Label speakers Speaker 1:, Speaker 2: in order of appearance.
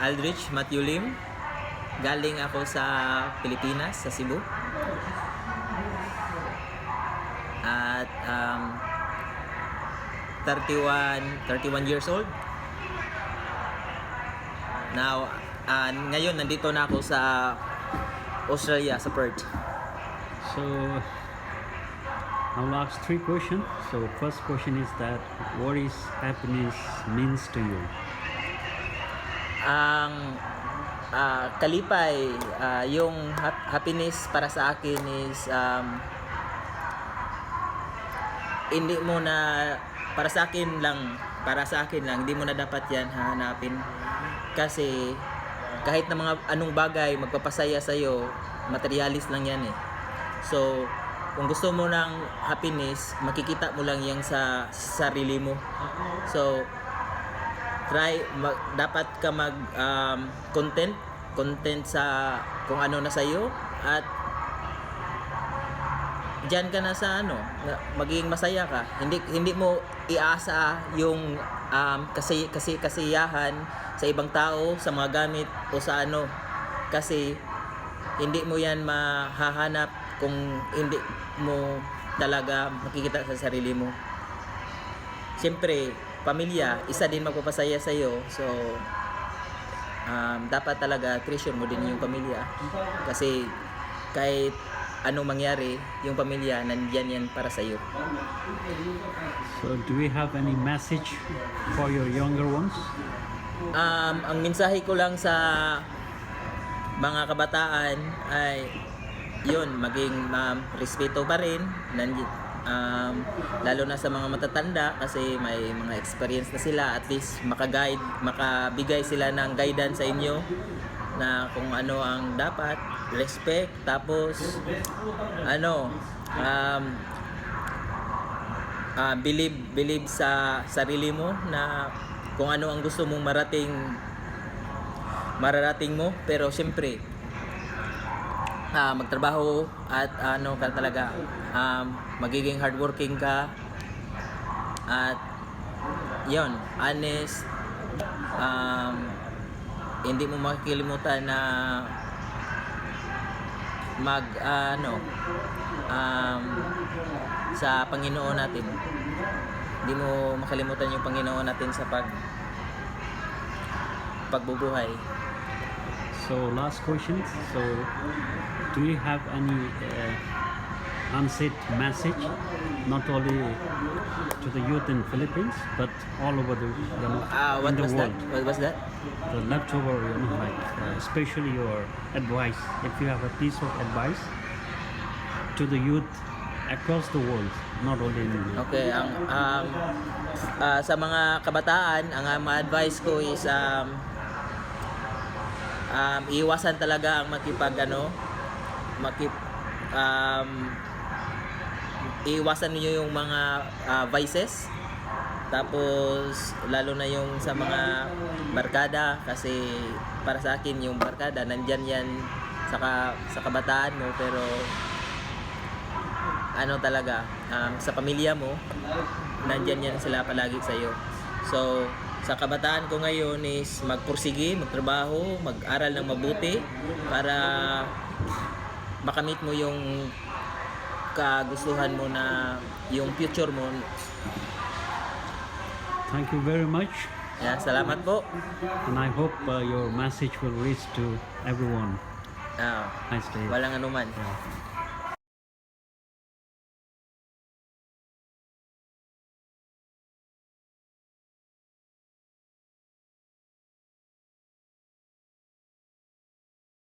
Speaker 1: Aldrich Matthew Lim. Galing ako sa Pilipinas, sa Cebu. At 31 years old. Now, ngayon nandito na ako sa Australia, sa Perth.
Speaker 2: So I'll ask 3 questions. So first question is that what is happiness means to you?
Speaker 1: Ang kalipay, yung happiness para sa akin is hindi mo na para sa akin lang, hindi mo na dapat yan hahanapin kasi kahit na mga anong bagay magpapasaya sa iyo, materialis lang yan eh. So kung gusto mo ng happiness, makikita mo lang yan sa sarili mo. So dapat ka mag content sa kung ano na sa iyo at diyan ka na sa magiging masaya ka. Hindi mo iasa yung kasiyahan sa ibang tao, sa mga gamit o sa kasi hindi mo yan mahahanap kung hindi mo talaga makikita sa sarili mo. Siyempre, pamilya, isa din magpapasaya sa iyo. So, dapat talaga treasure mo din yung pamilya. Kasi kahit anong mangyari, yung pamilya nandiyan yan para sa iyo.
Speaker 2: So do we have any message for your younger ones?
Speaker 1: Ang mensahe ko lang sa mga kabataan ay yun, maging respeto pa rin, lalo na sa mga matatanda kasi may mga experience na sila, at least makabigay sila ng guidance sa inyo na kung ano ang dapat, respect, tapos believe sa sarili mo na kung ano ang gusto mong mararating mo, pero siyempre magtrabaho at ka talaga, magiging hardworking ka at yon, honest, hindi mo makikilimutan na sa Panginoon natin. Hindi mo makalimutan yung Panginoon natin sa pagbubuhay.
Speaker 2: So last question. So do you have any unsaid message, not only to the youth in Philippines but all over the
Speaker 1: What
Speaker 2: in the
Speaker 1: was
Speaker 2: world?
Speaker 1: that? What was that?
Speaker 2: The leftover, especially your advice. If you have a piece of advice to the youth across the world, not only in India.
Speaker 1: Okay, sa mga kabataan, ang ma-advise ko is iwasan talaga ang iwasan niyo yung mga vices, tapos lalo na yung sa mga barkada, kasi para sa akin yung barkada nandyan yan sa kabataan mo, pero talaga sa pamilya mo nandyan yan sila palagi sa iyo. So sa kabataan ko ngayon is magpursige, magtrabaho, mag-aral ng mabuti para makamit mo yung kagustuhan mo na yung future mo.
Speaker 2: Thank you very much.
Speaker 1: Yeah, salamat po.
Speaker 2: And I hope your message will reach to everyone.
Speaker 1: Ah,
Speaker 2: Nice day.
Speaker 1: walang anuman.
Speaker 2: Yeah.